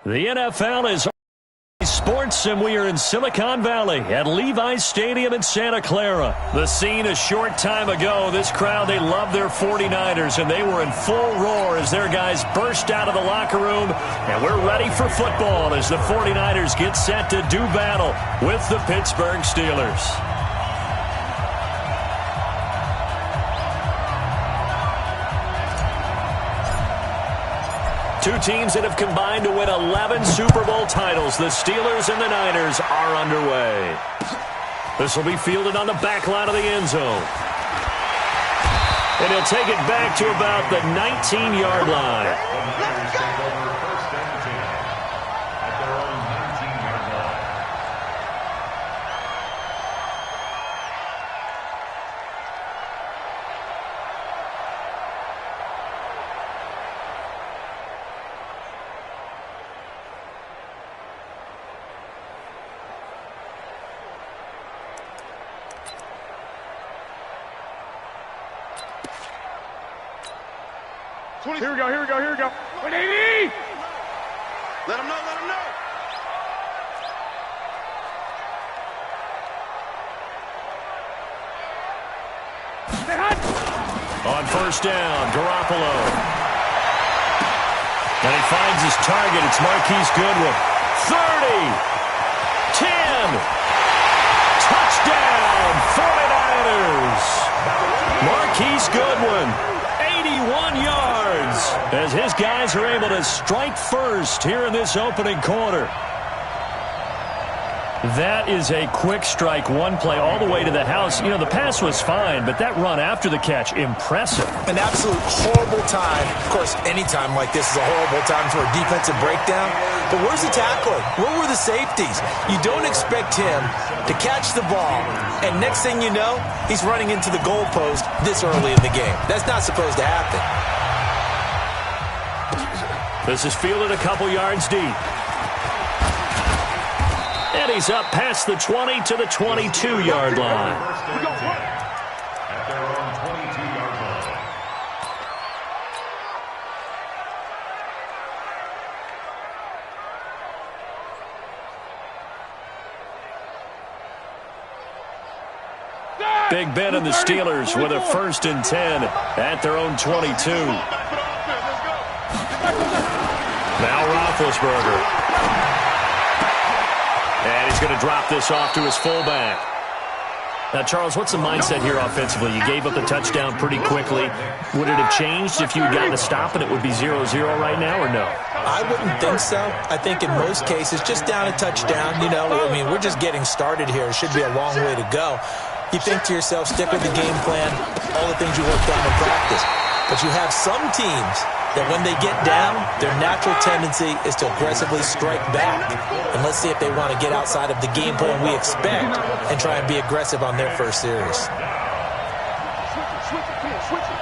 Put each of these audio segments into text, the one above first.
The NFL is sports, and we are in Silicon Valley at Levi's Stadium in Santa Clara. The scene a short time ago. This crowd, they love their 49ers, and they were in full roar as their guys burst out of the locker room. And we're ready for football as the 49ers get set to do battle with the Pittsburgh Steelers. Two teams that have combined to win 11 Super Bowl titles. The Steelers and the Niners are underway. This will be fielded on the back line of the end zone. And he'll take it back to about the 19-yard line. Here we go. 180! Let him know. On first down, Garoppolo. And he finds his target. It's Marquise Goodwin. 30. 10. Touchdown, 49ers. Marquise Goodwin. 81 yards as his guys are able to strike first here in this opening quarter. That is a quick strike, one play all the way to the house. You know, the pass was fine, but that run after the catch, impressive. An absolute horrible time. Of course, any time like this is a horrible time for a defensive breakdown. But where's the tackling? Where were the safeties? You don't expect him to catch the ball, and next thing you know, he's running into the goalpost this early in the game. That's not supposed to happen. This is fielded a couple yards deep. And he's up past the 20 to the 22-yard line. At their own 22-yard line. Big Ben and the Steelers with a 1st and 10 at their own 22. Now Roethlisberger. And he's going to drop this off to his fullback. Now, Charles, what's the mindset here offensively? You gave up the touchdown pretty quickly. Would it have changed if you had gotten a stop and it would be 0-0 right now, or no? I wouldn't think so. I think in most cases, just down a touchdown, we're just getting started here. It should be a long way to go. You think to yourself, stick with the game plan, all the things you worked on in practice. But you have some teams that when they get down, their natural tendency is to aggressively strike back. And let's see if they want to get outside of the game plan we expect and try and be aggressive on their first series. Switch it.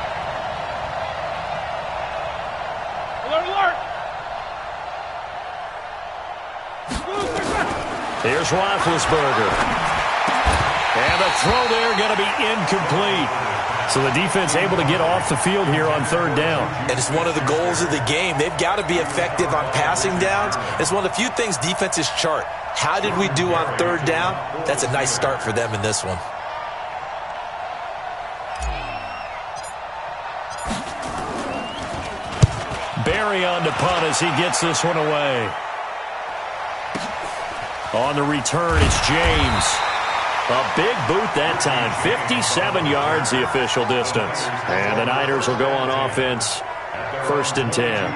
Alert! Here's Roethlisberger. And the throw there going to be incomplete. So the defense able to get off the field here on 3rd down. And it's one of the goals of the game. They've got to be effective on passing downs. It's one of the few things defenses chart. How did we do on 3rd down? That's a nice start for them in this one. Barry on to punt as he gets this one away. On the return, it's James. A big boot that time. 57 yards the official distance. And the Niners will go on offense. 1st and 10.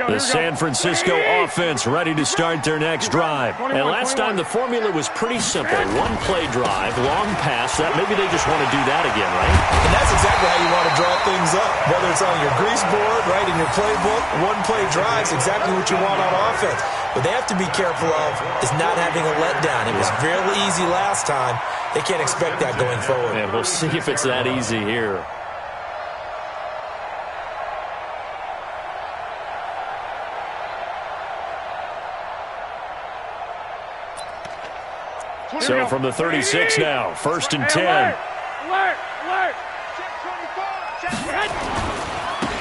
The San Francisco offense ready to start their next drive. And last time the formula was pretty simple. One play drive, long pass. That maybe they just want to do that again, right? And that's exactly how you want to draw things up. Whether it's on your grease board, right, in your playbook, one play drive is exactly what you want on offense. What they have to be careful of is not having a letdown. It was fairly easy last time. They can't expect that going forward. And we'll see if it's that easy here. So from the 36 now, 1st and 10. Alert!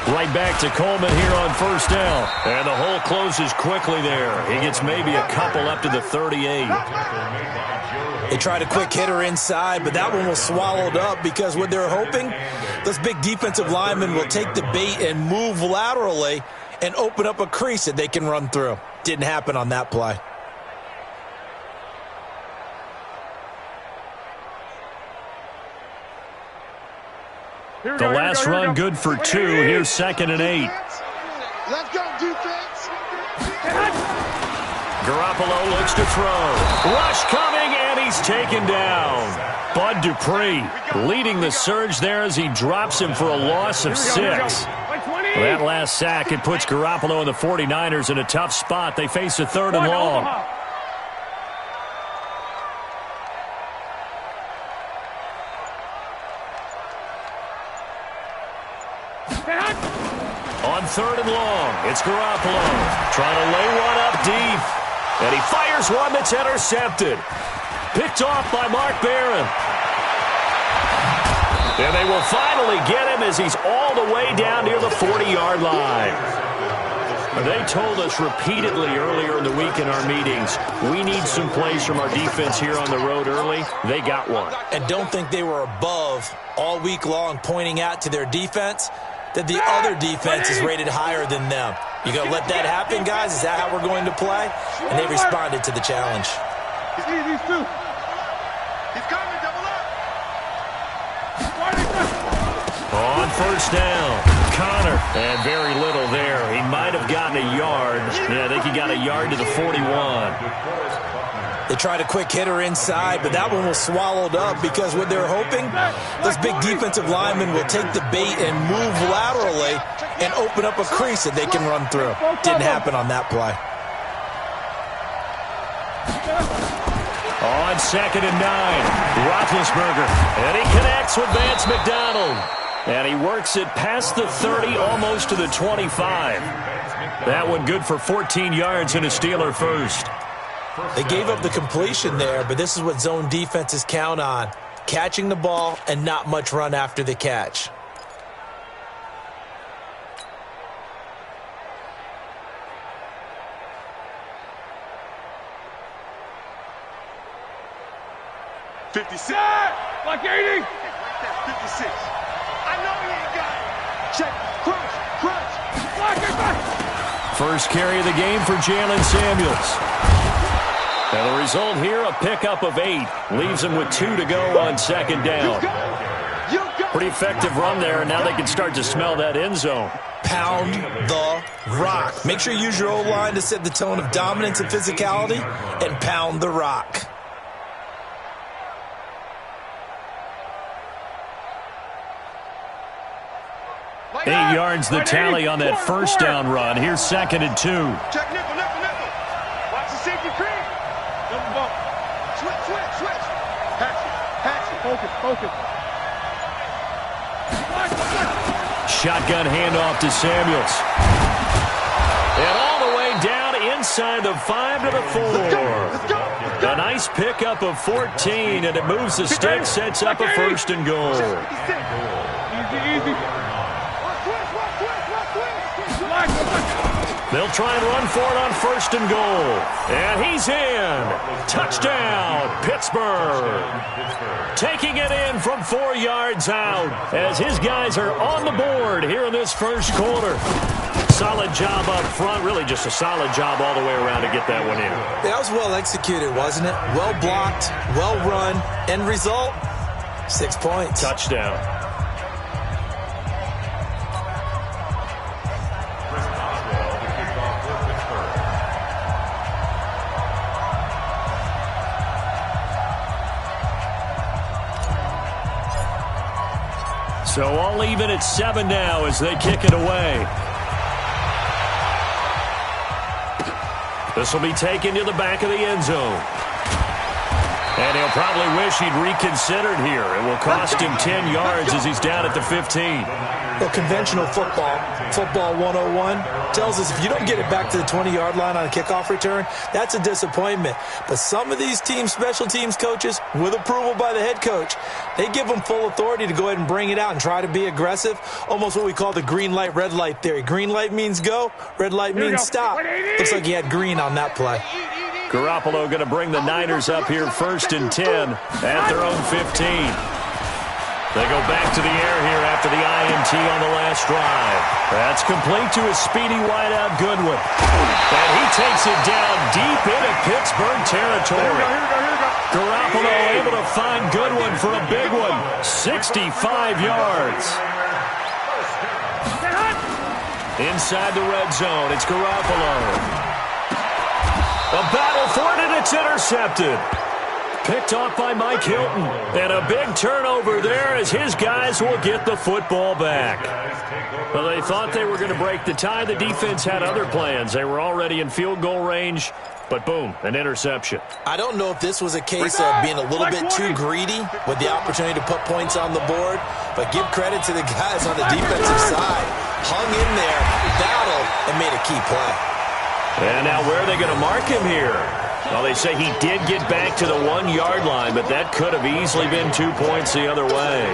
Right back to Coleman here on 1st down. And the hole closes quickly there. He gets maybe a couple up to the 38. They tried a quick hitter inside, but that one was swallowed up because what they're hoping, those big defensive linemen will take the bait and move laterally and open up a crease that they can run through. Didn't happen on that play. The last run good for 2. Here's 2nd and 8. Let's go, defense. Garoppolo looks to throw. Rush coming, and he's taken down. Bud Dupree leading the surge there as he drops him for a loss of 6. That last sack, it puts Garoppolo and the 49ers in a tough spot. They face a 3rd and long. On 3rd and long, it's Garoppolo trying to lay one up deep. And he fires one that's intercepted. Picked off by Mark Barron. And they will finally get him as he's all the way down near the 40-yard line. They told us repeatedly earlier in the week in our meetings, we need some plays from our defense here on the road early. They got one. And don't think they were above all week long pointing out to their defense that the other defense is rated higher than them. You going to let that happen, guys? Is that how we're going to play? And they responded to the challenge. He's coming, double up. On 1st down, Connor. And very little there. He might have gotten a yard. Yeah, I think he got a yard to the 41. They tried a quick hitter inside, but that one was swallowed up because what they're hoping, those big defensive linemen will take the bait and move laterally and open up a crease that they can run through. Didn't happen on that play. On 2nd and 9, Roethlisberger. And he connects with Vance McDonald. And he works it past the 30, almost to the 25. That one good for 14 yards and a Steeler first. They gave up the completion there, but this is what zone defenses count on. Catching the ball and not much run after the catch. Like 80. 56. I know he ain't got it. Check. Crunch. First carry of the game for Jalen Samuels. And the result here, a pickup of 8. Leaves him with 2 to go on 2nd down. Pretty effective run there, and now they can start to smell that end zone. Pound the rock. Make sure you use your O-line to set the tone of dominance and physicality, and pound the rock. Eight yards the tally on that 1st down run. Here's 2nd and 2. Check nickel. Watch the safety cream. Double bump. Switch. Hatch it. Focus. Shotgun handoff to Samuels. And all the way down inside the 5 to the 4. A nice pickup of 14, and it moves the stick, sets up a 1st and goal. Easy. They'll try and run for it on 1st and goal. And he's in. Touchdown, Pittsburgh. Taking it in from 4 yards out as his guys are on the board here in this 1st quarter. Solid job up front. Really just a solid job all the way around to get that one in. That was well executed, wasn't it? Well blocked, well run. End result, 6 points. Touchdown. So all even at 7 now as they kick it away. This will be taken to the back of the end zone. And he'll probably wish he'd reconsidered here. It will cost him 10 yards as he's down at the 15. Well, conventional football 101, tells us if you don't get it back to the 20-yard line on a kickoff return, that's a disappointment. But some of these special teams coaches, with approval by the head coach, they give them full authority to go ahead and bring it out and try to be aggressive, almost what we call the green light, red light theory. Green light means go, red light means stop. Looks like he had green on that play. Garoppolo going to bring the Niners up here 1st and 10 at their own 15. They go back to the air here after the INT on the last drive. That's complete to his speedy wideout Goodwin. And he takes it down deep into Pittsburgh territory. Here we go. Garoppolo able to find Goodwin for a big one. 65 yards. Inside the red zone, it's Garoppolo. A battle for it, and it's intercepted. Picked off by Mike Hilton. And a big turnover there as his guys will get the football back. Well, they thought they were going to break the tie. The defense had other plans. They were already in field goal range, but boom, an interception. I don't know if this was a case of being a little bit too greedy with the opportunity to put points on the board, but give credit to the guys on the defensive side. Hung in there, battled, and made a key play. And now where are they going to mark him here? Well, they say he did get back to the 1-yard line, but that could have easily been 2 points the other way.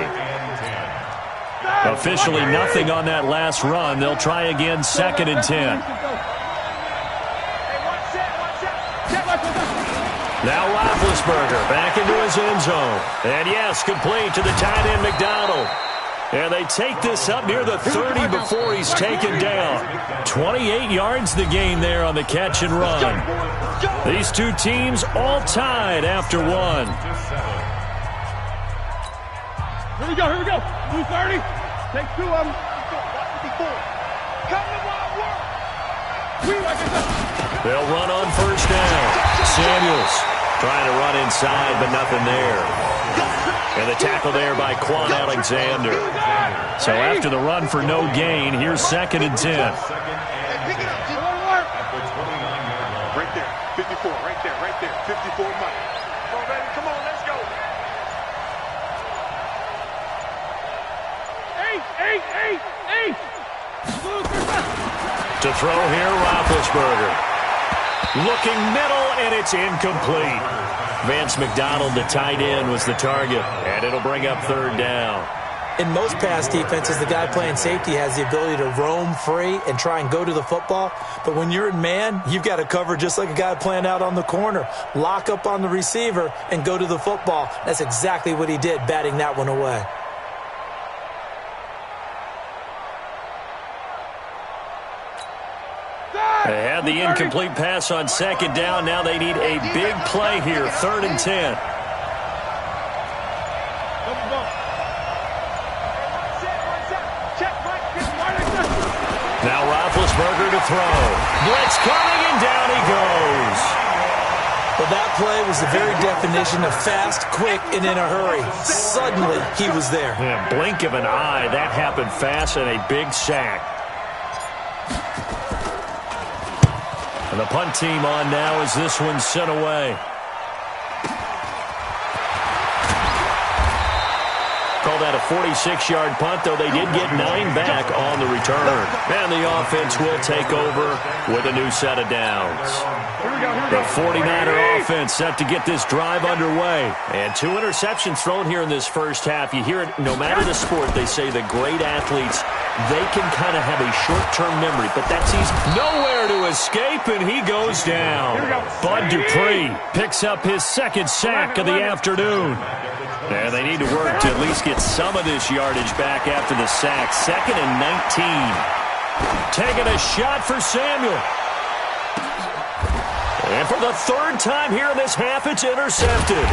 Officially nothing on that last run. They'll try again 2nd and 10. Now Roethlisberger back into his end zone. And yes, complete to the tight end McDonald. And they take this up near the 30 before he's taken down. 28 yards the gain there on the catch and run. These two teams all tied after one. Here we go. Blue 30. Take 2 of them. They'll run on 1st down. Samuels trying to run inside, but nothing there. And the tackle there by Quan Alexander. So after the run for no gain, here's 2nd and 10. Right there, 54, right there, 54 Mike. Come on, baby, come on, let's go. 8. To throw here, Roethlisberger. Looking middle, and it's incomplete. Vance McDonald, the tight end, was the target, and it'll bring up 3rd down. In most pass defenses, the guy playing safety has the ability to roam free and try and go to the football. But when you're in man, you've got to cover just like a guy playing out on the corner. Lock up on the receiver and go to the football. That's exactly what he did, batting that one away. They had the incomplete pass on 2nd down. Now they need a big play here, 3rd and 10. Now Roethlisberger to throw. Blitz coming, and down he goes. Well, that play was the very definition of fast, quick, and in a hurry. Suddenly, he was there. Yeah, blink of an eye. That happened fast, and a big sack. And the punt team on now as this one's sent away. Call that a 46-yard punt, though they did get 9 back on the return. And the offense will take over with a new set of downs. The 49er offense set to get this drive underway. And 2 interceptions thrown here in this first half. You hear it, no matter the sport, they say the great athletes, they can kind of have a short-term memory, but that's easy. Nowhere to escape, and he goes down. Bud Dupree picks up his 2nd sack of the afternoon. And they need to work to at least get some of this yardage back after the sack. 2nd and 19. Taking a shot for Samuel. And for the 3rd time here in this half, it's intercepted.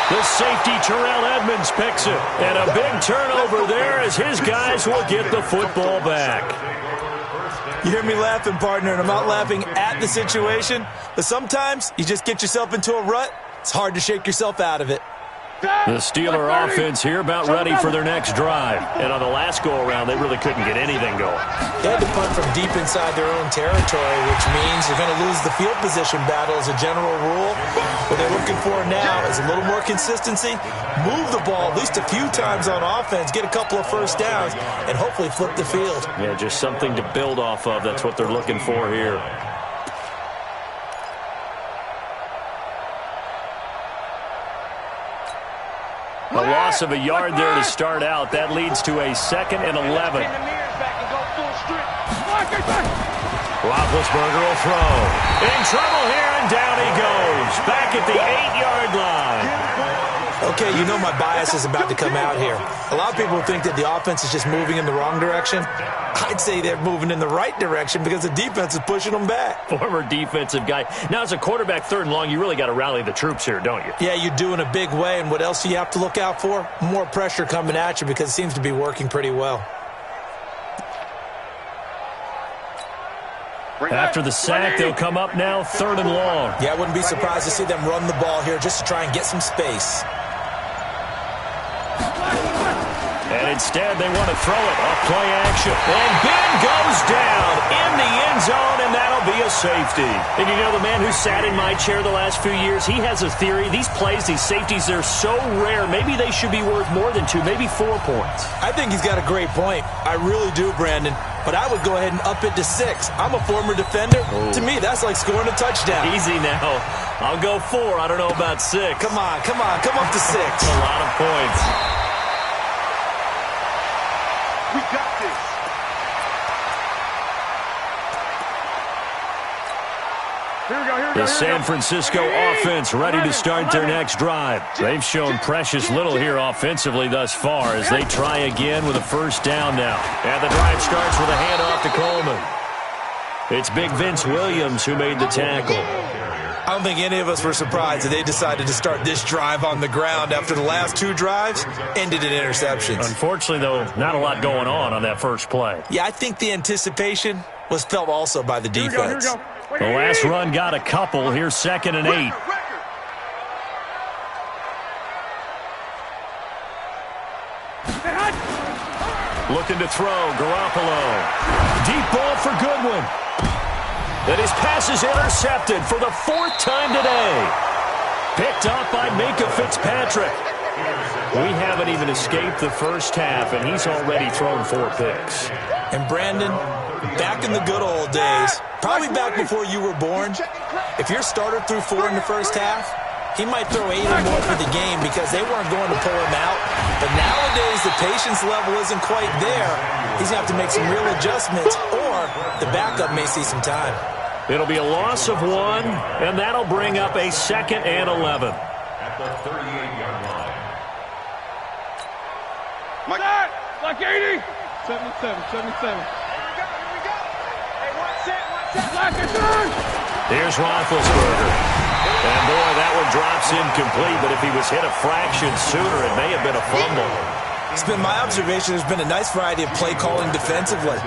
The safety, Terrell Edmonds, picks it. And a big turnover there as his guys will get the football back. You hear me laughing, partner, and I'm not laughing at the situation. But sometimes you just get yourself into a rut. It's hard to shake yourself out of it. The Steeler offense here about ready for their next drive. And on the last go-around, they really couldn't get anything going. They had to punt from deep inside their own territory, which means you're going to lose the field position battle as a general rule. What they're looking for now is a little more consistency, move the ball at least a few times on offense, get a couple of first downs, and hopefully flip the field. Yeah, just something to build off of. That's what they're looking for here. A loss of a yard there to start out. That leads to a 2nd and 11. Roethlisberger will throw. In trouble here, and down he goes. Back at the 8-yard line. Okay, you know my bias is about to come out here. A lot of people think that the offense is just moving in the wrong direction. I'd say they're moving in the right direction because the defense is pushing them back. Former defensive guy. Now, as a quarterback 3rd and long, you really got to rally the troops here, don't you? Yeah, you do in a big way. And what else do you have to look out for? More pressure coming at you because it seems to be working pretty well. After the sack, they'll come up now 3rd and long. Yeah, I wouldn't be surprised to see them run the ball here just to try and get some space. And instead, they want to throw it off play action. And Ben goes down in the end zone, and that'll be a safety. And you know, the man who sat in my chair the last few years, he has a theory. These plays, these safeties, they're so rare. Maybe they should be worth more than 2, maybe 4 points. I think he's got a great point. I really do, Brandon. But I would go ahead and up it to 6. I'm a former defender. Ooh. To me, that's like scoring a touchdown. Easy now. I'll go 4. I don't know about 6. Come on. Come up to 6. A lot of points. We got this. The San Francisco offense ready to start their next drive. They've shown precious little here offensively thus far as they try again with a 1st down now. And the drive starts with a handoff to Coleman. It's Big Vince Williams who made the tackle. I don't think any of us were surprised that they decided to start this drive on the ground after the last 2 drives ended in interceptions. Unfortunately, though, not a lot going on that first play. Yeah, I think the anticipation was felt also by the defense. Here we go. The last run got a couple. Here's 2nd and 8. Looking to throw, Garoppolo. Deep ball for Goodwin. And his pass is intercepted for the 4th time today. Picked up by Minkah Fitzpatrick. We haven't even escaped the first half, and he's already thrown 4 picks. And Brandon, back in the good old days, probably back before you were born, if your starter threw 4 in the first half, he might throw 8 or more for the game because they weren't going to pull him out. But nowadays, the patience level isn't quite there. He's going to have to make some real adjustments, or the backup may see some time. It'll be a loss of 1, and that'll bring up a 2nd and 11. At the 38-yard line. Like 80. 77. Here we go. Hey, one set. Here's Roethlisberger. And, boy, that one drops incomplete, but if he was hit a fraction sooner, it may have been a fumble. It's been my observation there's been a nice variety of play calling defensively.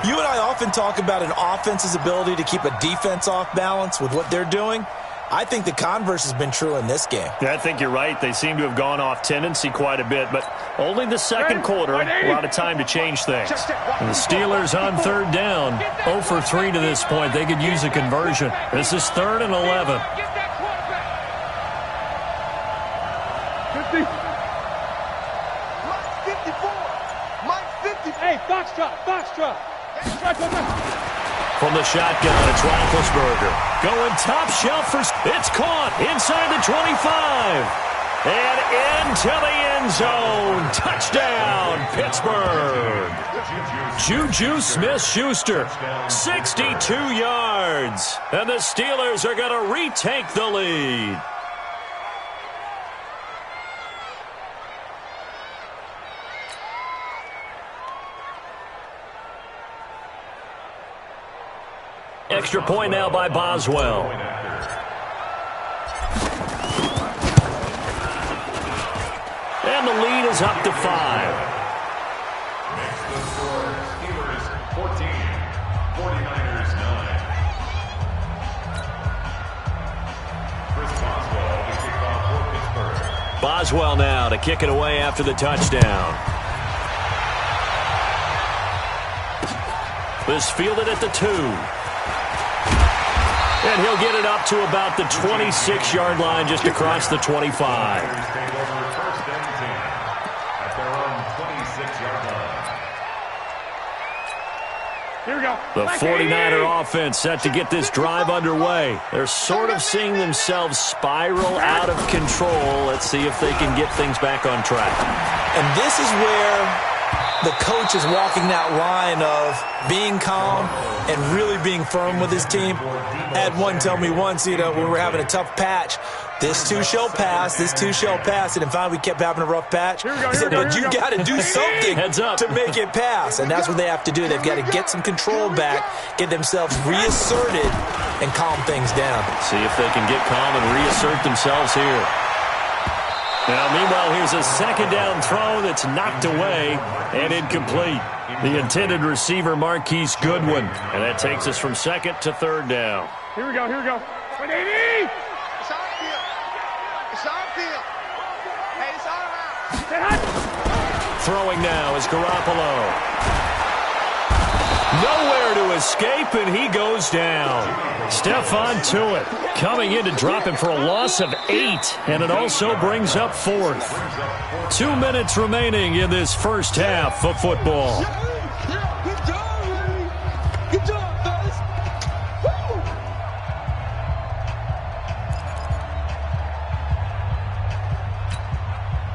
You and I often talk about an offense's ability to keep a defense off balance with what they're doing. I think the converse has been true in this game. Yeah, I think you're right. They seem to have gone off tendency quite a bit, but only the second quarter, a lot of time to change things. And the Steelers on 3rd down, 0 for 3 to this point. They could use a conversion. This is 3rd and 11. 50. Mike 50. Hey, box drop. From the shotgun, it's Roethlisberger. Going top shelf for... It's caught inside the 25. And into the end zone. Touchdown, Pittsburgh. Juju Smith-Schuster, 62 yards. And the Steelers are going to retake the lead. Extra point now by Boswell. And the lead is up to 5. Makes the score Steelers 14, 49ers 9. Chris Boswell, the kickoff for Pittsburgh. Boswell now to kick it away after the touchdown. This fielded at the 2. And he'll get it up to about the 26-yard line, just across the 25. Here we go. The 49er offense set to get this drive underway. They're sort of seeing themselves spiral out of control. Let's see if they can get things back on track. And this is where the coach is walking that line of being calm and really being firm with his team. I had one tell me once, when we were having a tough patch, this too shall pass, this too shall pass. And finally we kept having a rough patch. He said, but you got to do something to make it pass. And that's what they have to do. They've got to get some control back, get themselves reasserted, and calm things down. See if they can get calm and reassert themselves here. Now, meanwhile, here's a second down throw that's knocked away and incomplete. The intended receiver, Marquise Goodwin. And that takes us from second to third down. Here we go, here we go. 180! It's on field. It's on field. Hey, it's all around. Stay hot. Throwing now is Garoppolo. Nowhere to escape, and he goes down. Stephon Tuitt coming in to drop him for a loss of 8, and it also brings up fourth. 2 minutes remaining in this first half of football. Good job, man. Good job, fellas. Woo!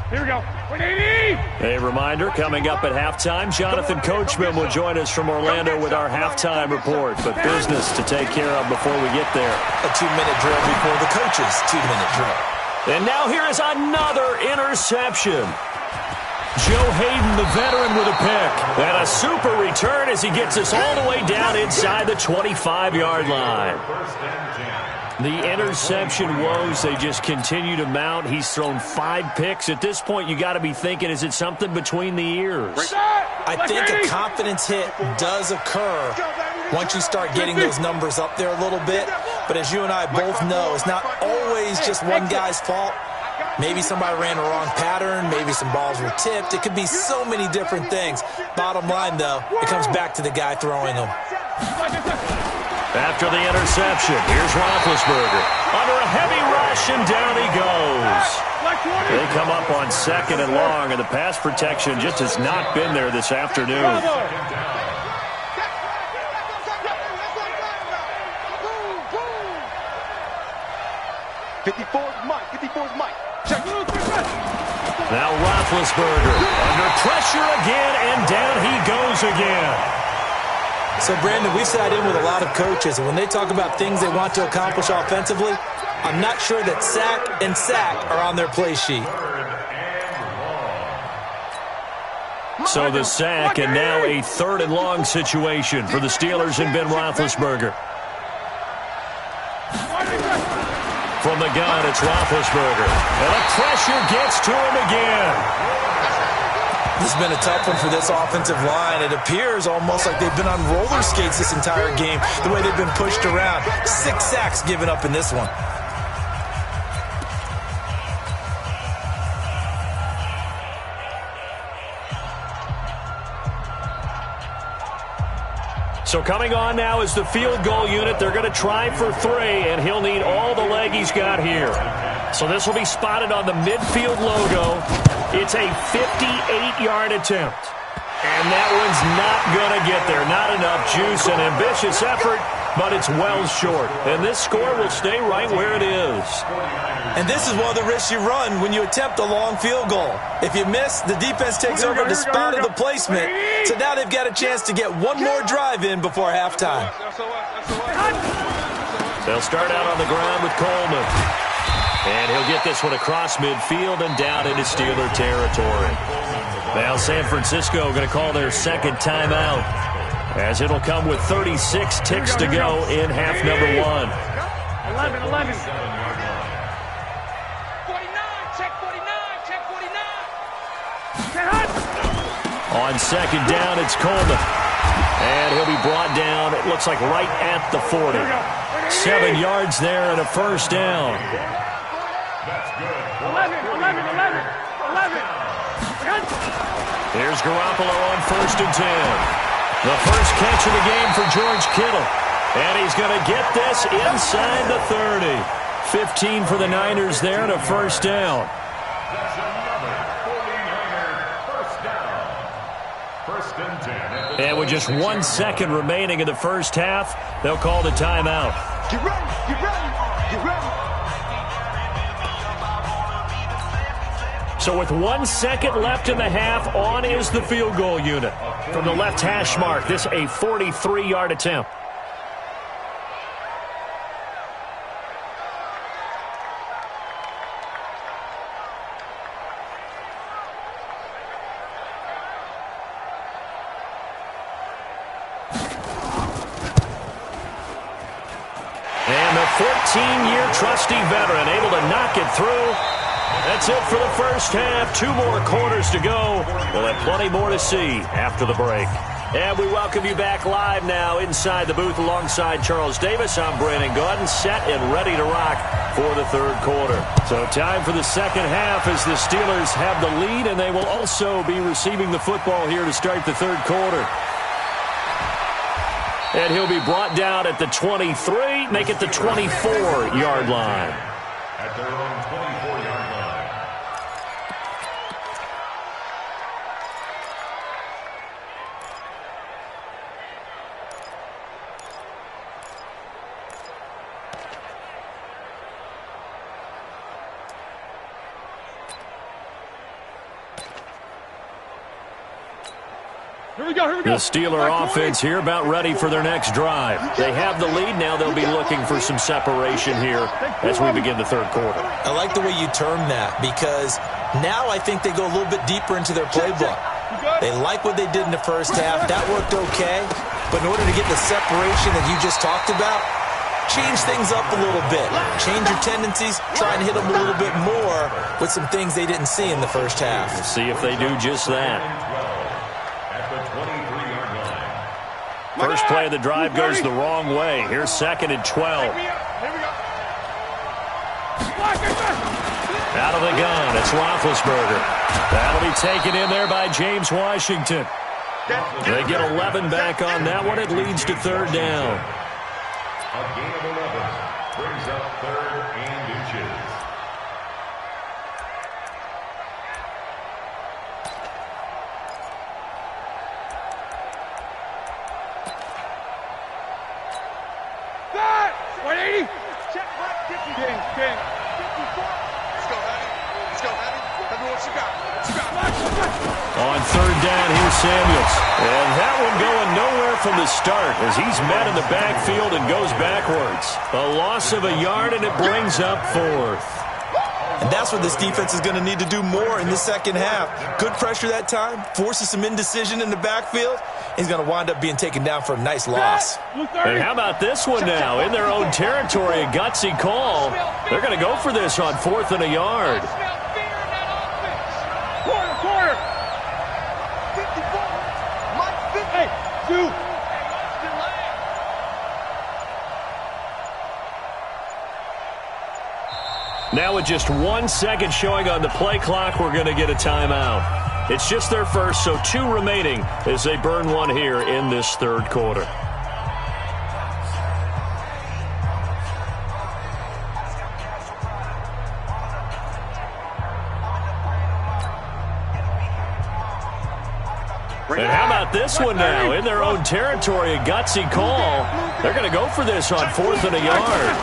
Here we go. 180! A reminder, coming up at halftime, Jonathan Coachman will join us from Orlando with our halftime report. But business to take care of before we get there. A 2-minute drill before the coach's 2-minute drill. And now here is another interception. Joe Hayden, the veteran, with a pick. And a super return as he gets us all the way down inside the 25-yard line. The interception woes, they just continue to mount. He's thrown 5 picks. At this point, you got to be thinking, is it something between the ears? I think a confidence hit does occur once you start getting those numbers up there a little bit. But as you and I both know, it's not always just one guy's fault. Maybe somebody ran the wrong pattern. Maybe some balls were tipped. It could be so many different things. Bottom line, though, it comes back to the guy throwing them. After the interception, here's Roethlisberger. Under a heavy rush, and down he goes. They come up on second and long, and the pass protection just has not been there this afternoon. 54's Mike. 54's Mike. Check. Now Roethlisberger under pressure again, and down he goes again. So, Brandon, we sat in with a lot of coaches, and when they talk about things they want to accomplish offensively, I'm not sure that sack and sack are on their play sheet. So the sack, and now a 3rd and long situation for the Steelers and Ben Roethlisberger. From the gun, it's Roethlisberger. And the pressure gets to him again. This has been a tough one for this offensive line. It appears almost like they've been on roller skates this entire game, the way they've been pushed around. 6 sacks given up in this one. So coming on now is the field goal unit. They're going to try for 3, and he'll need all the leg he's got here. So this will be spotted on the midfield logo. It's a 58-yard attempt. And that one's not going to get there. Not enough juice. An ambitious effort, but it's well short. And this score will stay right where it is. And this is one of the risks you run when you attempt a long field goal. If you miss, the defense takes over the spot of the placement. So now they've got a chance to get one more drive in before halftime. They'll start out on the ground with Coleman. And he'll get this one across midfield and down into Steeler territory. Now San Francisco going to call their second timeout, as it'll come with 36 ticks to go in half number 1. 11, 11. 49, check 49, check 49. On second down, it's Coleman. And he'll be brought down, it looks like right at the 40. 7 yards there and a first down. 11, 11, 11. Here's Garoppolo on 1st and 10. The first catch of the game for George Kittle. And he's going to get this inside the 30. 15 for the Niners there and a first down. That's another 49er first down. 1st and 10. And with just 1 second remaining in the first half, they'll call the timeout. Get ready, get ready, get ready. So with 1 second left in the half, on is the field goal unit. From the left hash mark, this a 43-yard attempt. And the 14-year trusty veteran able to knock it through. That's it for the first half. 2 more quarters to go. We'll have plenty more to see after the break. And we welcome you back live now inside the booth alongside Charles Davis. I'm Brandon Gaudin, set and ready to rock for the 3rd quarter. So time for the second half as the Steelers have the lead, and they will also be receiving the football here to start the 3rd quarter. And he'll be brought down at the 23, make it the 24-yard line. At their own 24-yard line. Here we go, here we go. The Steeler offense here about ready for their next drive. They have the lead. Now they'll be looking for some separation here as we begin the 3rd quarter. I like the way you term that because now I think they go a little bit deeper into their playbook. They like what they did in the first half. That worked okay. But in order to get the separation that you just talked about, change things up a little bit. Change your tendencies. Try and hit them a little bit more with some things they didn't see in the first half. We'll see if they do just that. First play of the drive goes the wrong way. Here's 2nd and 12. Out of the gun, it's Roethlisberger. That'll be taken in there by James Washington. They get 11 back on that one. It leads to 3rd down. A gain of 11 brings up 3rd and inches. King. 54. Let's go, Madden. Let's go, Madden. Everyone, what you got? What you got? On 3rd down, here's Samuels. And that one going nowhere from the start as he's met in the backfield and goes backwards. A loss of a yard, and it brings up 4th. And that's what this defense is going to need to do more in the second half. Good pressure that time, forces some indecision in the backfield. He's going to wind up being taken down for a nice loss. And how about this one now? In their own territory, a gutsy call. They're going to go for this on 4th and a yard. Quarter. 54. Mike 50. Hey, 2. Now with just 1 second showing on the play clock, we're going to get a timeout. It's just their first, so 2 remaining as they burn one here in this 3rd quarter. And how about this one now? In their own territory, a gutsy call. They're going to go for this on 4th and a yard.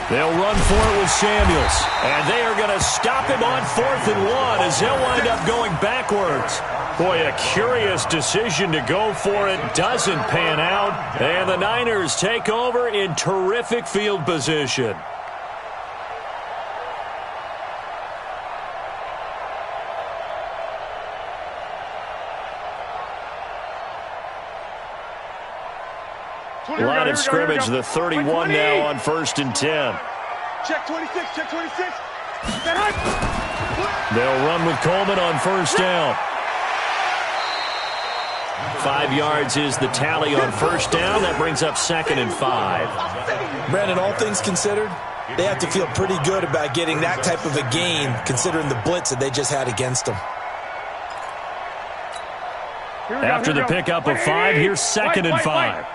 They'll run for it with Samuels. And they are going to stop him on 4th and 1 as he'll wind up going backwards. Boy, a curious decision to go for it. Doesn't pan out. And the Niners take over in terrific field position. Line of scrimmage, the 31 now on 1st and 10. Check 26, check 26. They'll run with Coleman on 1st down. 5 yards is the tally on 1st down. That brings up 2nd and 5. Brandon, all things considered, they have to feel pretty good about getting that type of a gain considering the blitz that they just had against them. After the pickup of 5, here's 2nd and 5.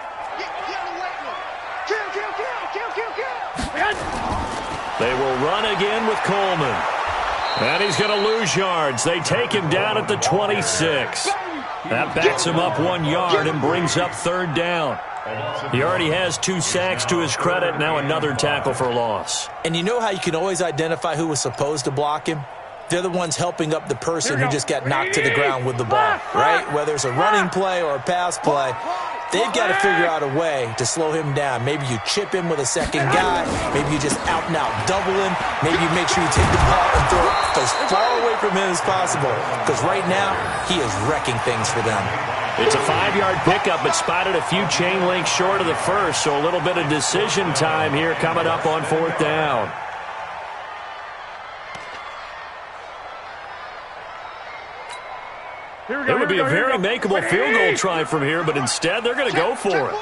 They will run again with Coleman. And he's going to lose yards. They take him down at the 26. That backs him up 1 yard and brings up 3rd down. He already has 2 sacks to his credit. Now another tackle for loss. And you know how you can always identify who was supposed to block him? They're the ones helping up the person who just got knocked to the ground with the ball, right? Whether it's a running play or a pass play, they've got to figure out a way to slow him down. Maybe you chip him with a second guy. Maybe you just out-and-out double him. Maybe you make sure you take the ball and throw it as far away from him as possible. Because right now, he is wrecking things for them. It's a 5-yard pickup, but spotted a few chain links short of the first, so a little bit of decision time here coming up on 4th down. It would be a very makeable field goal try from here, but instead they're going to go for it.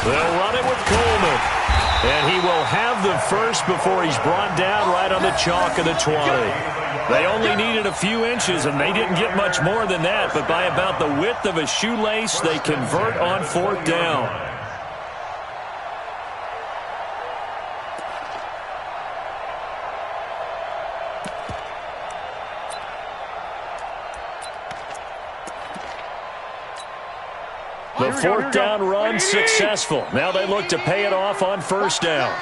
They'll run it with Coleman. And he will have the first before he's brought down right on the chalk of the 20. They only needed a few inches, and they didn't get much more than that, but by about the width of a shoelace, they convert on 4th down. The 4th down run successful. Now they look to pay it off on 1st down.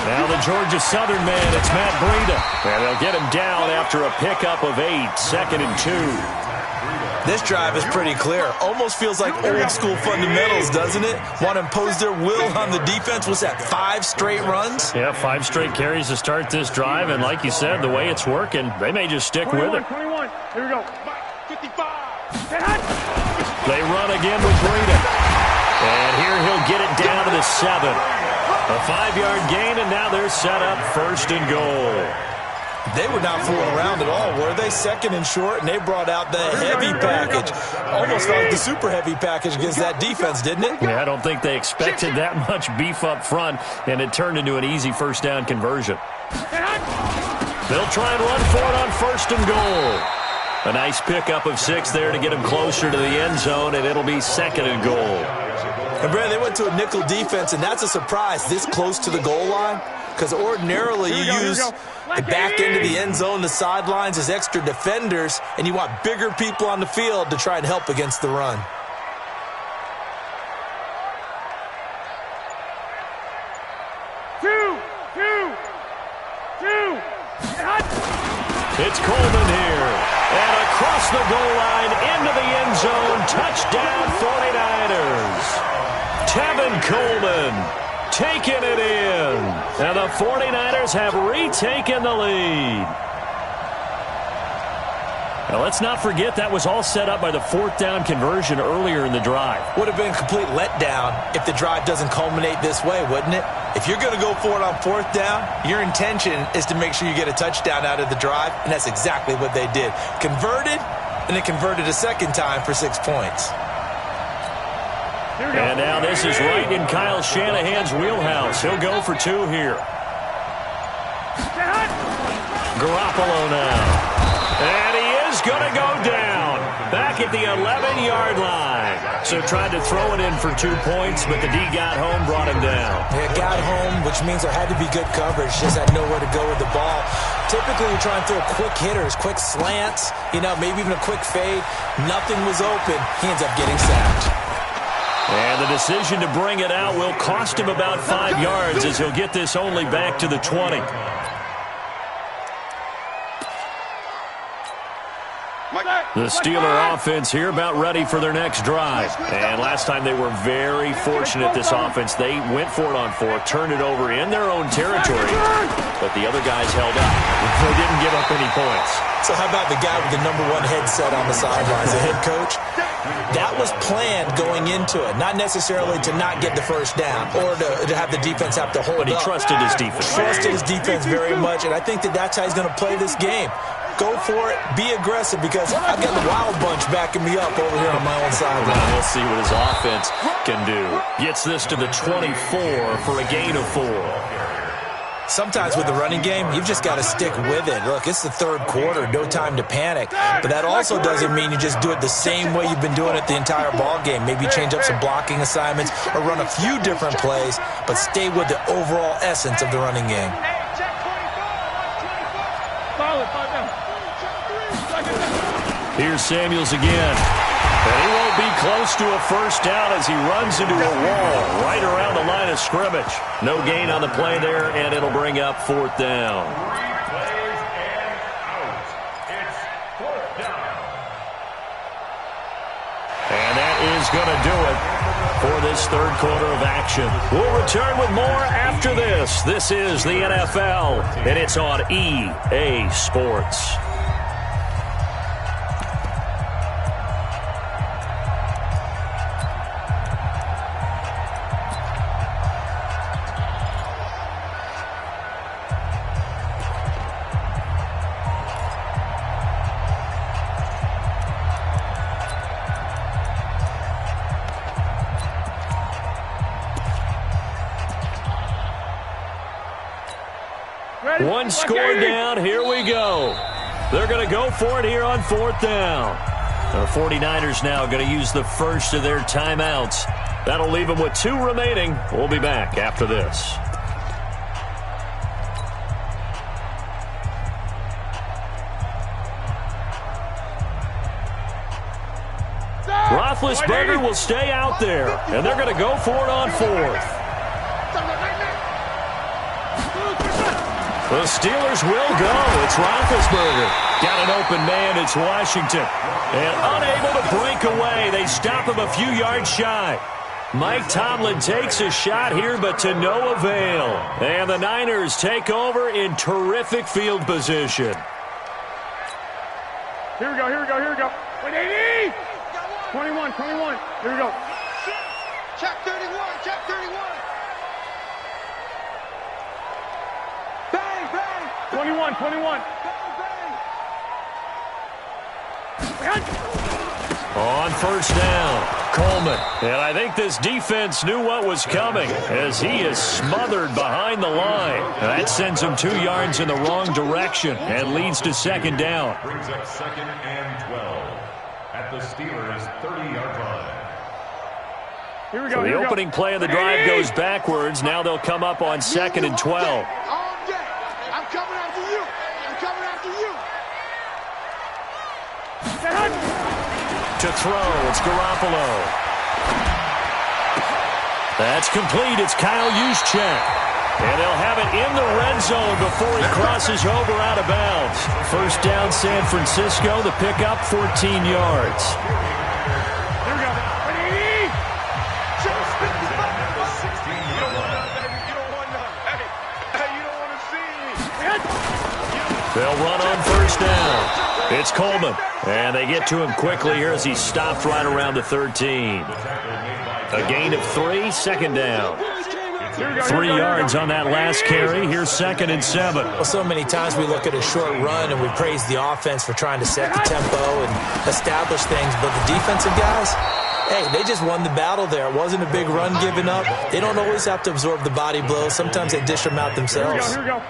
Now the Georgia Southern man, it's Matt Breida. And they'll get him down after a pickup of 8, 2nd and 2. This drive is pretty clear. Almost feels like old school fundamentals, doesn't it? Want to impose their will on the defense. Was that 5 straight runs? Yeah, 5 straight carries to start this drive. And like you said, the way it's working, they may just stick with it. 21. Here we go. 55. They run again with Breida. And here he'll get it down to the 7. A 5-yard gain, and now they're set up 1st and goal. They were not fooling around at all, were they? 2nd and short, and they brought out the heavy package. Almost felt like the super heavy package against that defense, didn't it? Yeah, I don't think they expected that much beef up front, and it turned into an easy 1st down conversion. They'll try and run for it on 1st and goal. A nice pickup of 6 there to get him closer to the end zone, and it'll be 2nd and goal. And, Brad, they went to a nickel defense, and that's a surprise this close to the goal line, because ordinarily you use the back end of the end zone, the sidelines as extra defenders, and you want bigger people on the field to try and help against the run. It's Coleman here. And across the goal line, into the end zone, touchdown 49ers. Tevin Coleman taking it in. And the 49ers have retaken the lead. Now, let's not forget that was all set up by the 4th down conversion earlier in the drive. Would have been a complete letdown if the drive doesn't culminate this way, wouldn't it? If you're going to go for it on 4th down, your intention is to make sure you get a touchdown out of the drive, and that's exactly what they did. Converted, and then converted a 2nd time for 6 points. And now this is right in Kyle Shanahan's wheelhouse. He'll go for 2 here. Garoppolo now. And he is going to go down back at the 11-yard line. So tried to throw it in for 2 points, but the D got home, brought him down. Yeah, got home, which means there had to be good coverage. Just had nowhere to go with the ball. Typically, you're trying to throw quick hitters, quick slants, maybe even a quick fade. Nothing was open. He ends up getting sacked. And the decision to bring it out will cost him about 5 yards as he'll get this only back to the 20. The Steeler offense here about ready for their next drive. And last time they were very fortunate, this offense. They went for it on 4, turned it over in their own territory, but the other guys held up. They didn't give up any points. So how about the guy with the #1 headset on the sidelines, the head coach? That was planned going into it, not necessarily to not get the 1st down or to have the defense have to hold up. But he trusted his defense. Trusted his defense very much, and I think that's how he's going to play this game. Go for it. Be aggressive, because I've got the Wild Bunch backing me up over here on my own sideline. We'll see what his offense can do. Gets this to the 24 for a gain of 4. Sometimes with the running game, you've just got to stick with it. Look, it's the third quarter, no time to panic. But that also doesn't mean you just do it the same way you've been doing it the entire ball game. Maybe change up some blocking assignments or run a few different plays, but stay with the overall essence of the running game. Here's Samuels again. And he won't be close to a first down as he runs into a wall right around the line of scrimmage. No gain on the play there, and it'll bring up fourth down. 3 plays and out. It's fourth down. And that is going to do it for this third quarter of action. We'll return with more after this. This is the NFL, and it's on EA Sports. One score down. Here we go. They're going to go for it here on fourth down. The 49ers now going to use the first of their timeouts. That'll leave them with 2 remaining. We'll be back after this. Roethlisberger will stay out there, and they're going to go for it on fourth. The Steelers will go. It's Roethlisberger. Got an open man. It's Washington. And unable to break away. They stop him a few yards shy. Mike Tomlin takes a shot here, but to no avail. And the Niners take over in terrific field position. Here we go, here we go, here we go. 180! 21. Here we go. Check 31, check 31. 21. On first down, Coleman. And I think this defense knew what was coming as he is smothered behind the line. That sends him 2 yards in the wrong direction and leads to second down. Brings up 2nd and 12 at the Steelers' 30-yard line. Here we go. So the opening play of the drive goes backwards. Now they'll come up on 2nd and 12. I'm coming after you. I'm coming after you. To throw, it's Garoppolo. That's complete. It's Kyle Juszczyk. And they'll have it in the red zone before he crosses over out of bounds. First down, San Francisco. The pickup, 14 yards. Here we go. 180! They'll run on first down. It's Coleman. And they get to him quickly here as he stopped right around the 13. A gain of 3, second down. 3 yards on that last carry. Here's 2nd and 7. Well, so many times we look at a short run and we praise the offense for trying to set the tempo and establish things. But the defensive guys, hey, they just won the battle there. It wasn't a big run given up. They don't always have to absorb the body blows. Sometimes they dish them out themselves. Here we go.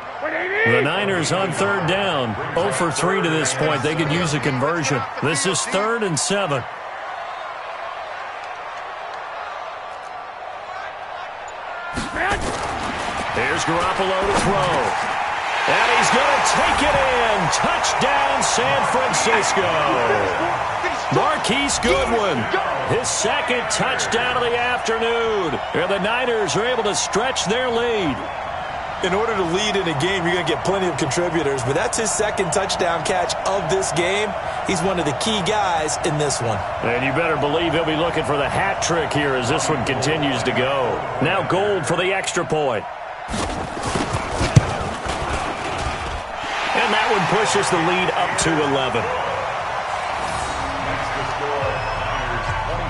The Niners on third down. 0 for 3 to this point. They could use a conversion. This is 3rd and 7. Here's Garoppolo to throw. And he's going to take it in. Touchdown, San Francisco. Marquise Goodwin, his 2nd touchdown of the afternoon. And the Niners are able to stretch their lead. In order to lead in a game, you're going to get plenty of contributors, but that's his 2nd touchdown catch of this game. He's one of the key guys in this one. And you better believe he'll be looking for the hat trick here as this one continues to go. Now Gold for the extra point. And that one pushes the lead up to 11. That's the score. Niners 25,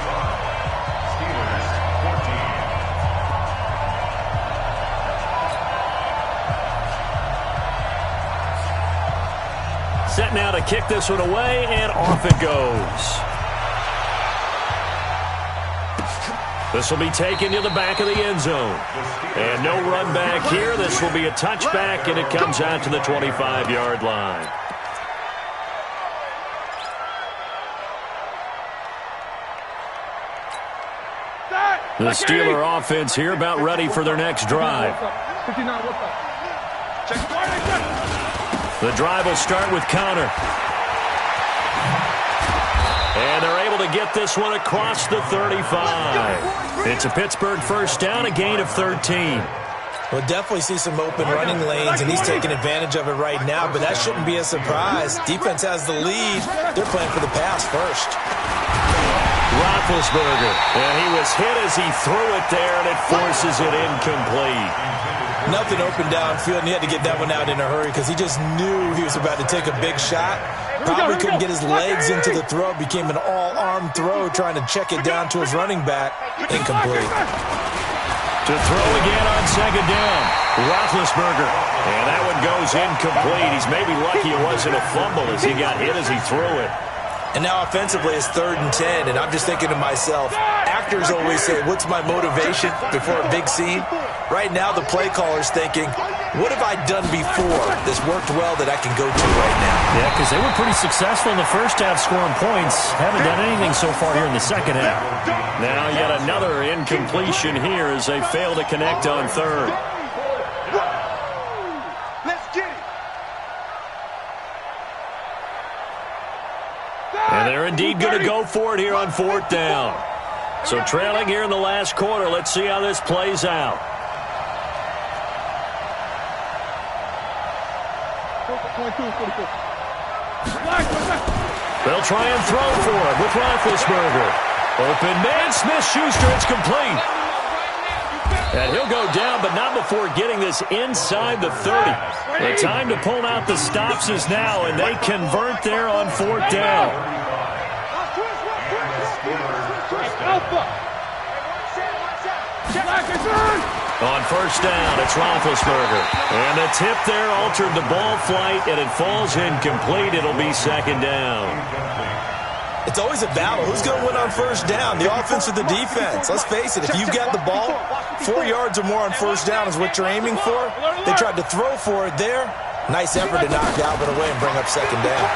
Steelers 14. Set now to kick this one away, and off it goes. This will be taken to the back of the end zone. And no run back here. This will be a touchback, and it comes out to the 25-yard line. The Steeler offense here about ready for their next drive. The drive will start with Connor. And they're able to get this one across the 35. It's a Pittsburgh first down, a gain of 13. We'll definitely see some open running lanes, and he's taking advantage of it right now, but that shouldn't be a surprise. Defense has the lead. They're playing for the pass first. Roethlisberger, and he was hit as he threw it there, and it forces it incomplete. Nothing open downfield, and he had to get that one out in a hurry because he just knew he was about to take a big shot. Probably couldn't get his legs into the throw. Became an all-arm throw, trying to check it down to his running back. Incomplete. To throw again on second down. Roethlisberger. And that one goes incomplete. He's maybe lucky it wasn't a fumble as he got hit as he threw it. And now offensively it's 3rd and 10, and I'm just thinking to myself, actors always say, what's my motivation before a big scene? Right now the play caller's thinking, what have I done before that's worked well that I can go to right now? Yeah, because they were pretty successful in the first half scoring points. Haven't done anything so far here in the second half. Now yet another incompletion here as they fail to connect on 3rd. And they're indeed going to go for it here on 4th down. So trailing here in the last quarter. Let's see how this plays out. They'll try and throw for it with Roethlisberger. Open man, Smith-Schuster, it's complete. And he'll go down, but not before getting this inside the 30. The time to pull out the stops is now, and they convert there on 4th down. On 1st down, it's Roethlisberger. And the tip there altered the ball flight, and it falls incomplete. It'll be 2nd down. It's always a battle. Who's going to win on 1st down, the offense or the defense? Let's face it, if you've got the ball, 4 yards or more on 1st down is what you're aiming for. They tried to throw for it there. Nice effort to knock Alvin away and bring up 2nd down.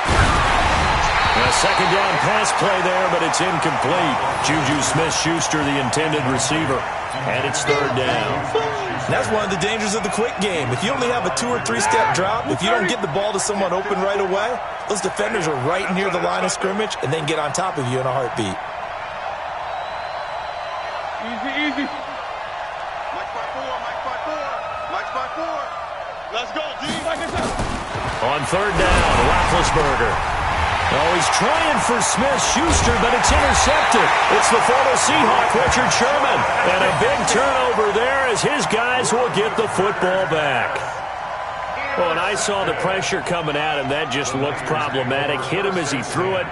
A 2nd down pass play there, but it's incomplete. Juju Smith-Schuster, the intended receiver. And it's 3rd down. And that's one of the dangers of the quick game. If you only have a 2- or 3-step drop, if you don't get the ball to someone open right away, those defenders are right near the line of scrimmage and then get on top of you in a heartbeat. Easy. Mike by 4. Let's go, G. On 3rd down, Roethlisberger. Oh, he's trying for Smith-Schuster, but it's intercepted. It's the former Seahawk, Richard Sherman. And a big turnover there as his guys will get the football back. Well, and I saw the pressure coming at him. That just looked problematic. Hit him as he threw it,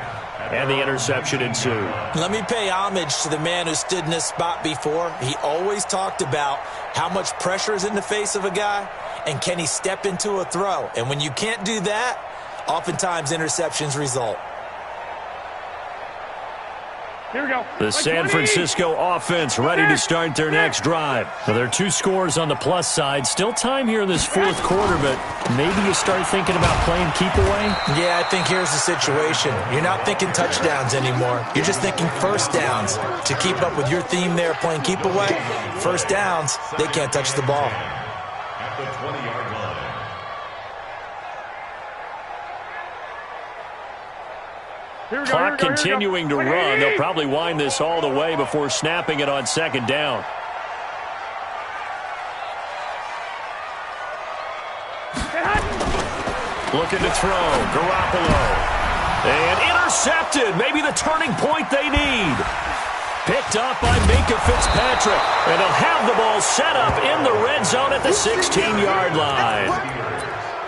and the interception ensued. Let me pay homage to the man who stood in this spot before. He always talked about how much pressure is in the face of a guy, and can he step into a throw. And when you can't do that, oftentimes interceptions result. Here we go. The San Francisco offense ready to start their next drive. Well, there are 2 scores on the plus side. Still time here in this 4th quarter, but maybe you start thinking about playing keep away? Yeah, I think here's the situation. You're not thinking touchdowns anymore. You're just thinking 1st downs. To keep up with your theme there, playing keep away, 1st downs, they can't touch the ball. At the 20-yard line. Clock continuing to run. They'll probably wind this all the way before snapping it on 2nd down. Looking to throw. Garoppolo. And intercepted. Maybe the turning point they need. Picked up by Minkah Fitzpatrick. And they'll have the ball set up in the red zone at the 16-yard line.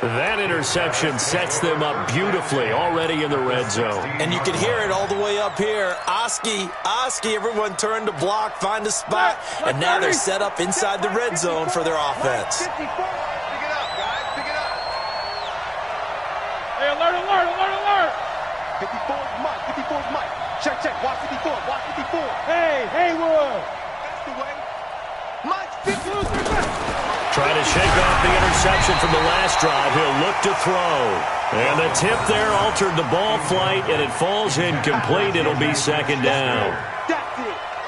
That interception sets them up beautifully already in the red zone. And you can hear it all the way up here. Oski, everyone turned to block, find a spot, and now they're set up inside the red zone for their offense. Pick it up, guys. Pick it up. Hey, alert. 54 is Mike. 54 is Mike. Check. Watch 54. Hey, Haywood. That's the way. Mike, 54. Trying to shake off the interception from the last drive. He'll look to throw. And the tip there altered the ball flight, and it falls incomplete. It'll be second down.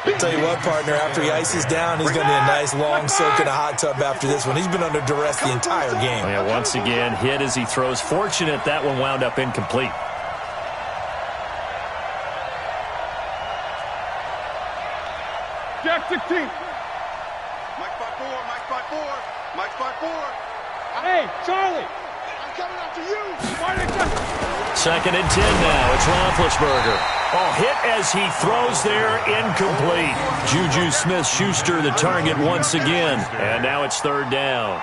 I'll tell you what, partner, after he ices down, he's going to be a nice long soak in a hot tub after this one. He's been under duress the entire game. Yeah, once again, hit as he throws. Fortunate that one wound up incomplete. Jack 16. Mike spot 4, Mike spot 4, Mike spot 4. Hey, Charlie. I'm coming after you. Second and 10 now. It's Roethlisberger. Oh, hit as he throws there, incomplete. Juju Smith-Schuster the target once again. And now it's third down.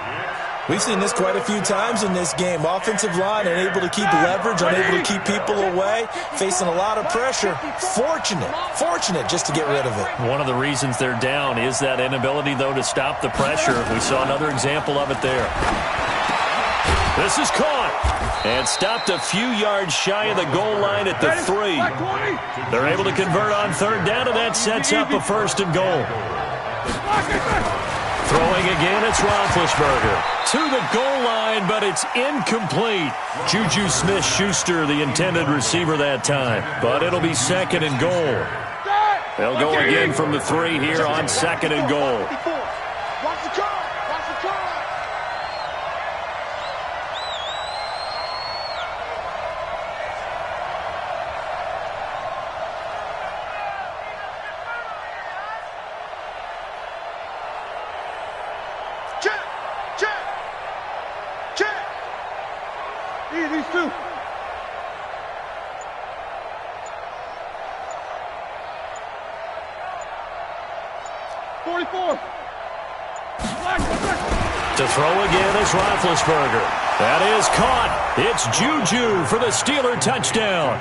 We've seen this quite a few times in this game. Offensive line unable to keep leverage, unable to keep people away, facing a lot of pressure. Fortunate just to get rid of it. One of the reasons they're down is that inability, though, to stop the pressure. We saw another example of it there. This is caught and stopped a few yards shy of the goal line at the 3. They're able to convert on third down, and that sets up a first and goal. Throwing again, it's Roethlisberger. To the goal line, but it's incomplete. Juju Smith-Schuster, the intended receiver that time. But it'll be second and goal. They'll go again from the 3 here on second and goal. Watch the car. Watch the car. Check. These two. To throw again is Roethlisberger. That is caught. It's Juju for the Steeler touchdown.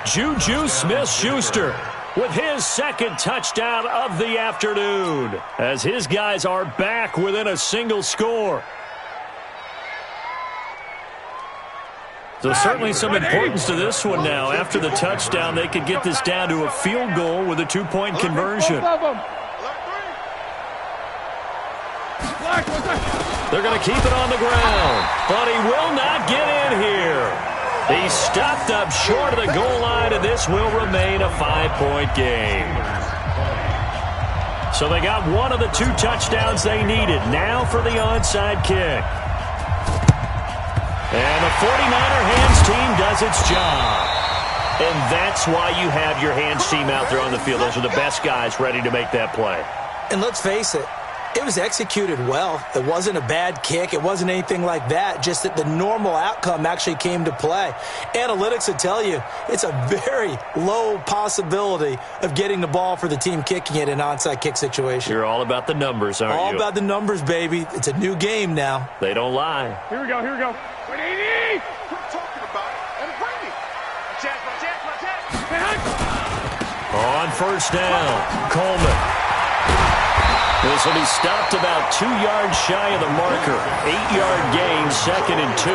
Juju Smith-Schuster with his second touchdown of the afternoon, as his guys are back within a single score. So certainly some importance to this one now. After the touchdown, they could get this down to a field goal with a 2-point conversion. They're going to keep it on the ground, but he will not get in here. He stopped up short of the goal line, and this will remain a 5-point game. So they got one of the 2 touchdowns they needed. Now for the onside kick. And the 49er hands team does its job. And that's why you have your hands team out there on the field. Those are the best guys ready to make that play. And let's face it, it was executed well. It wasn't a bad kick. It wasn't anything like that. Just that the normal outcome actually came to play. Analytics will tell you it's a very low possibility of getting the ball for the team kicking it in an onside kick situation. You're all about the numbers, aren't you? All about the numbers, baby. It's a new game now. They don't lie. Here we go. 180. Quit talking about it and bring it. On first down, Coleman. This will be stopped about 2 yards shy of the marker. 8-yard gain, second and 2.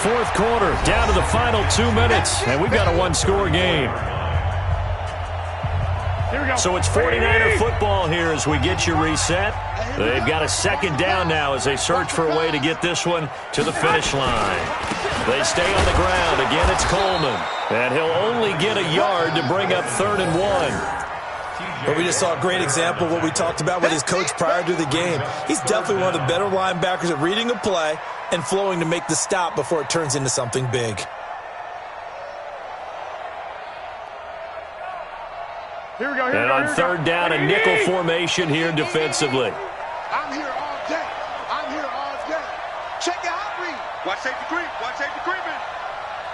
Fourth quarter, down to the final 2 minutes, and we've got a 1-score game. So it's 49er football here as we get you reset. They've got a second down now as they search for a way to get this one to the finish line. They stay on the ground. Again, it's Coleman. And he'll only get a yard to bring up 3rd and 1. But we just saw a great example of what we talked about with his coach prior to the game. He's definitely one of the better linebackers at reading a play and flowing to make the stop before it turns into something big. Here we go. And on third down, a nickel formation here defensively. I'm here all day. Check out read. Watch safety creep. Watch safety creeping.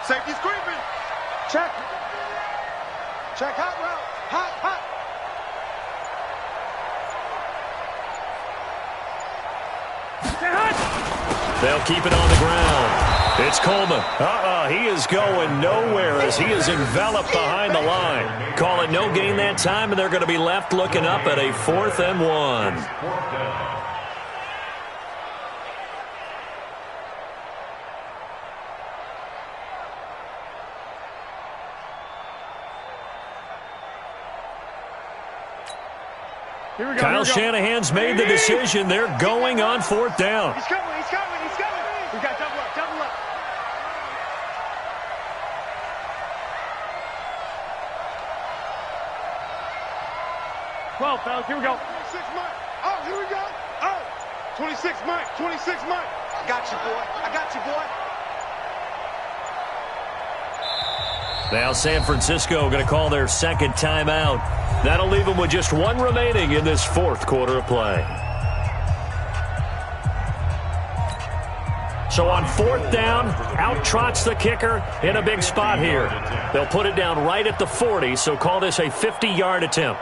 Safety's creeping. Check hot route. Hot. They'll keep it on the ground. It's Coleman. He is going nowhere as he is enveloped behind the line. Call it no gain that time, and they're going to be left looking up at a 4th and 1. Kyle Shanahan's made the decision. They're going on 4th down. He's coming. We got double up. 12, fellas, here we go. 26 Mike. Oh, here we go. Oh, 26 Mike. I got you, boy. Now San Francisco going to call their second timeout. That'll leave them with just one remaining in this 4th quarter of play. So on 4th down, out trots the kicker in a big spot here. They'll put it down right at the 40, so call this a 50-yard attempt.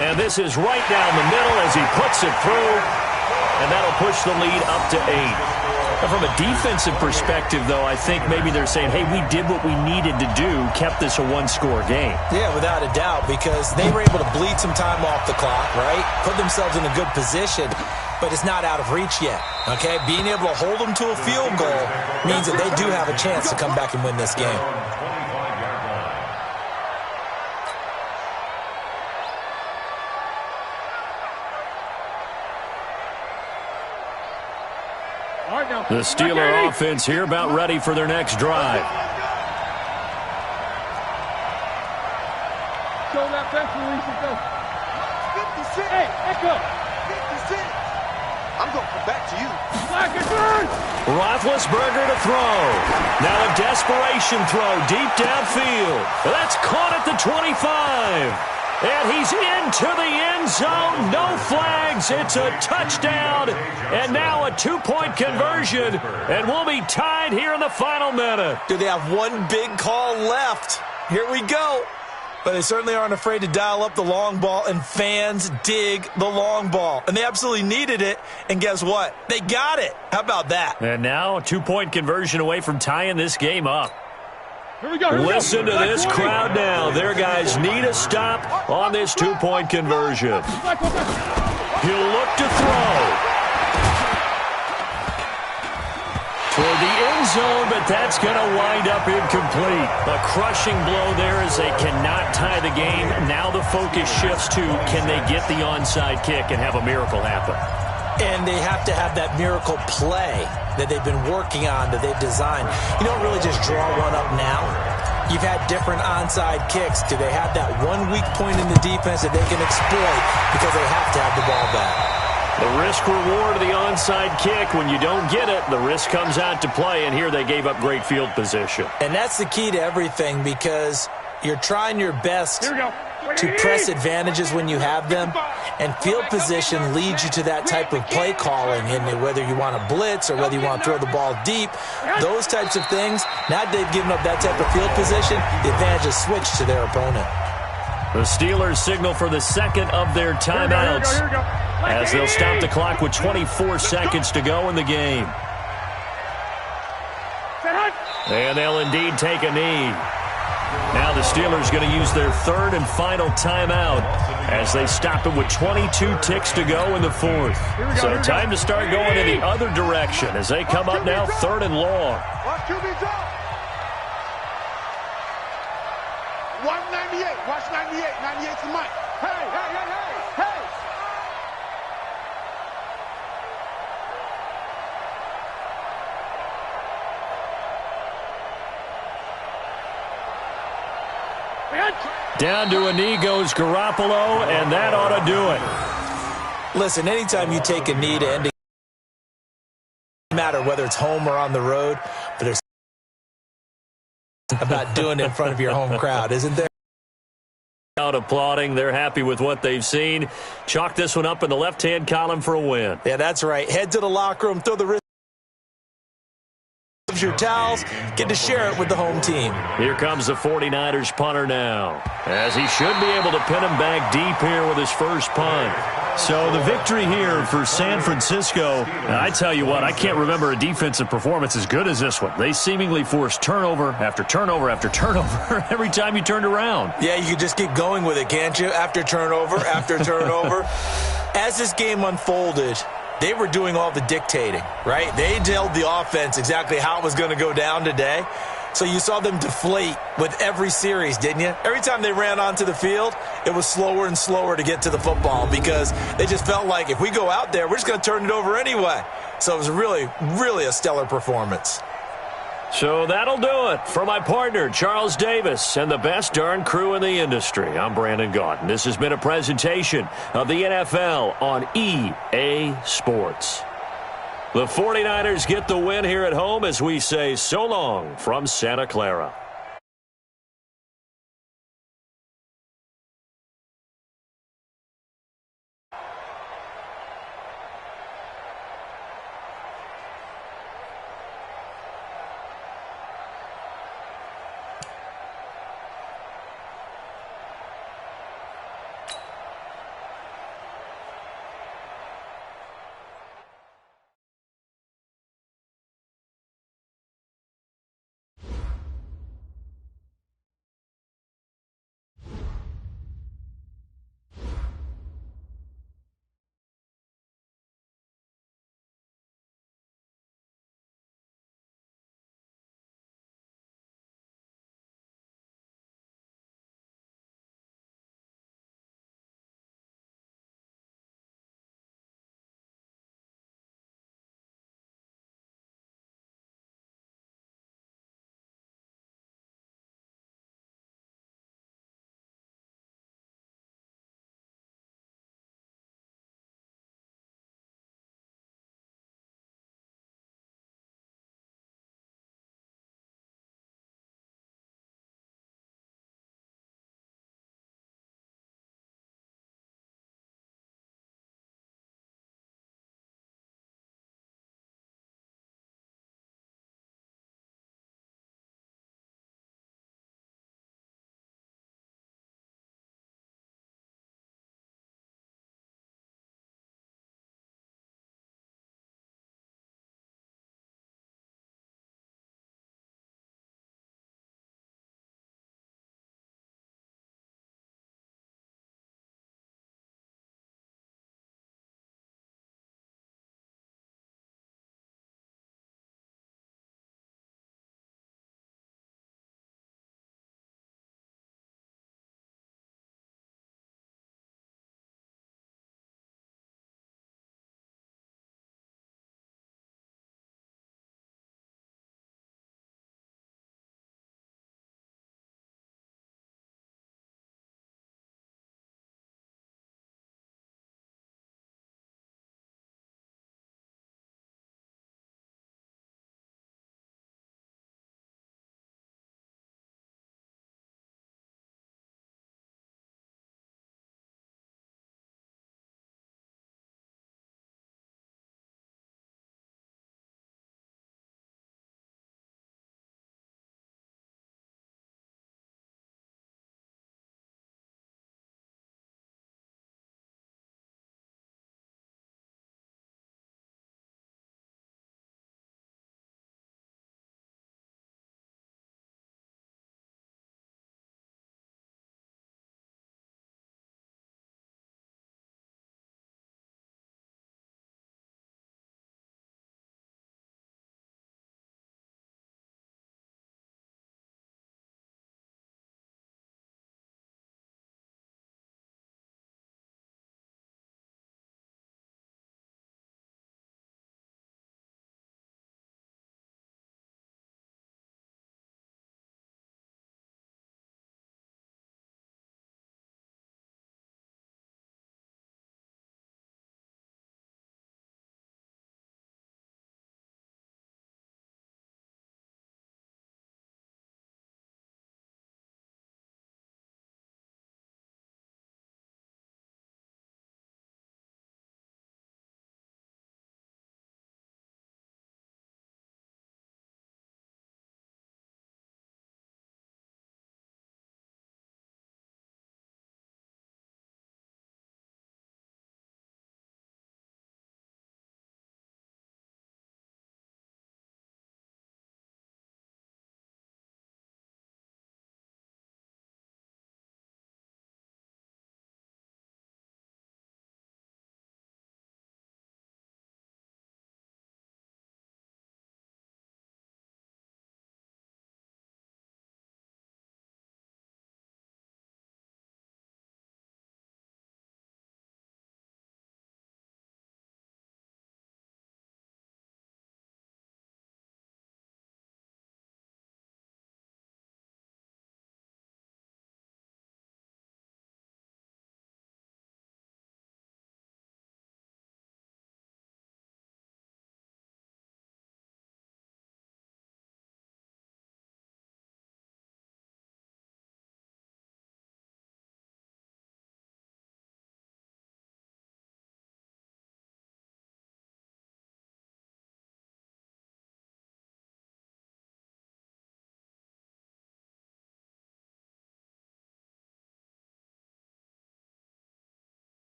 And this is right down the middle as he puts it through, and that'll push the lead up to 8. Now, from a defensive perspective, though, I think maybe they're saying, hey, we did what we needed to do, kept this a one-score game. Yeah, without a doubt, because they were able to bleed some time off the clock, right? Put themselves in a good position, but it's not out of reach yet, okay? Being able to hold them to a field goal means that they do have a chance to come back and win this game. The Steeler offense here about ready for their next drive. Show that best release and go. 56. Hey, echo. 56. I'm going to come back to you. Roethlisberger to throw. Now a desperation throw deep downfield. That's caught at the 25. And he's into the end zone. No flags. It's a touchdown. And now a 2-point conversion. And we'll be tied here in the final minute. Do they have one big call left? Here we go. But they certainly aren't afraid to dial up the long ball, and fans dig the long ball. And they absolutely needed it. And guess what? They got it. How about that? And now a 2-point conversion away from tying this game up. Here we go. Listen to this crowd now. Their guys need a stop on this 2-point conversion. He'll look to throw. Toward the end zone, but that's going to wind up incomplete. A crushing blow there as they cannot tie the game. Now the focus shifts to, can they get the onside kick and have a miracle happen? And they have to have that miracle play that they've been working on, that they've designed. You don't really just draw one up now. You've had different onside kicks. Do they have that one weak point in the defense that they can exploit because they have to have the ball back? The risk-reward of the onside kick, when you don't get it, the risk comes out to play, and here they gave up great field position. And that's the key to everything, because you're trying your best to press advantages when you have them, and field position leads you to that type of play calling, and whether you want to blitz or whether you want to throw the ball deep, those types of things. Now that they've given up that type of field position, the advantage is switched to their opponent. The Steelers signal for the second of their timeouts as they'll stop the clock with 24 seconds to go in the game. And they'll indeed take a knee. Now the Steelers going to use their third and final timeout as they stop it with 22 ticks to go in the 4th. So time to start going in the other direction as they come up now 3rd and long. Watch QB drop. Watch 98. Watch 98. 98's the mic. Hey. Down to a knee goes Garoppolo, and that ought to do it. Listen, anytime you take a knee to end a game, no matter whether it's home or on the road, but there's about doing it in front of your home crowd, isn't there? Out applauding. They're happy with what they've seen. Chalk this one up in the left-hand column for a win. Yeah, that's right. Head to the locker room, throw the wrist. Your towels, get to share it with the home team. Here comes the 49ers punter now, as he should be able to pin him back deep here with his first punt. So the victory here for San Francisco. I tell you what, I can't remember a defensive performance as good as this one. They seemingly forced turnover after turnover after turnover every time you turned around. Yeah, you could just keep going with it, can't you? After turnover, after turnover. As this game unfolded, they were doing all the dictating, right? They told the offense exactly how it was going to go down today. So you saw them deflate with every series, didn't you? Every time they ran onto the field, it was slower and slower to get to the football because they just felt like if we go out there, we're just going to turn it over anyway. So it was really, really a stellar performance. So that'll do it for my partner, Charles Davis, and the best darn crew in the industry. I'm Brandon Gaudin. This has been a presentation of the NFL on EA Sports. The 49ers get the win here at home as we say so long from Santa Clara.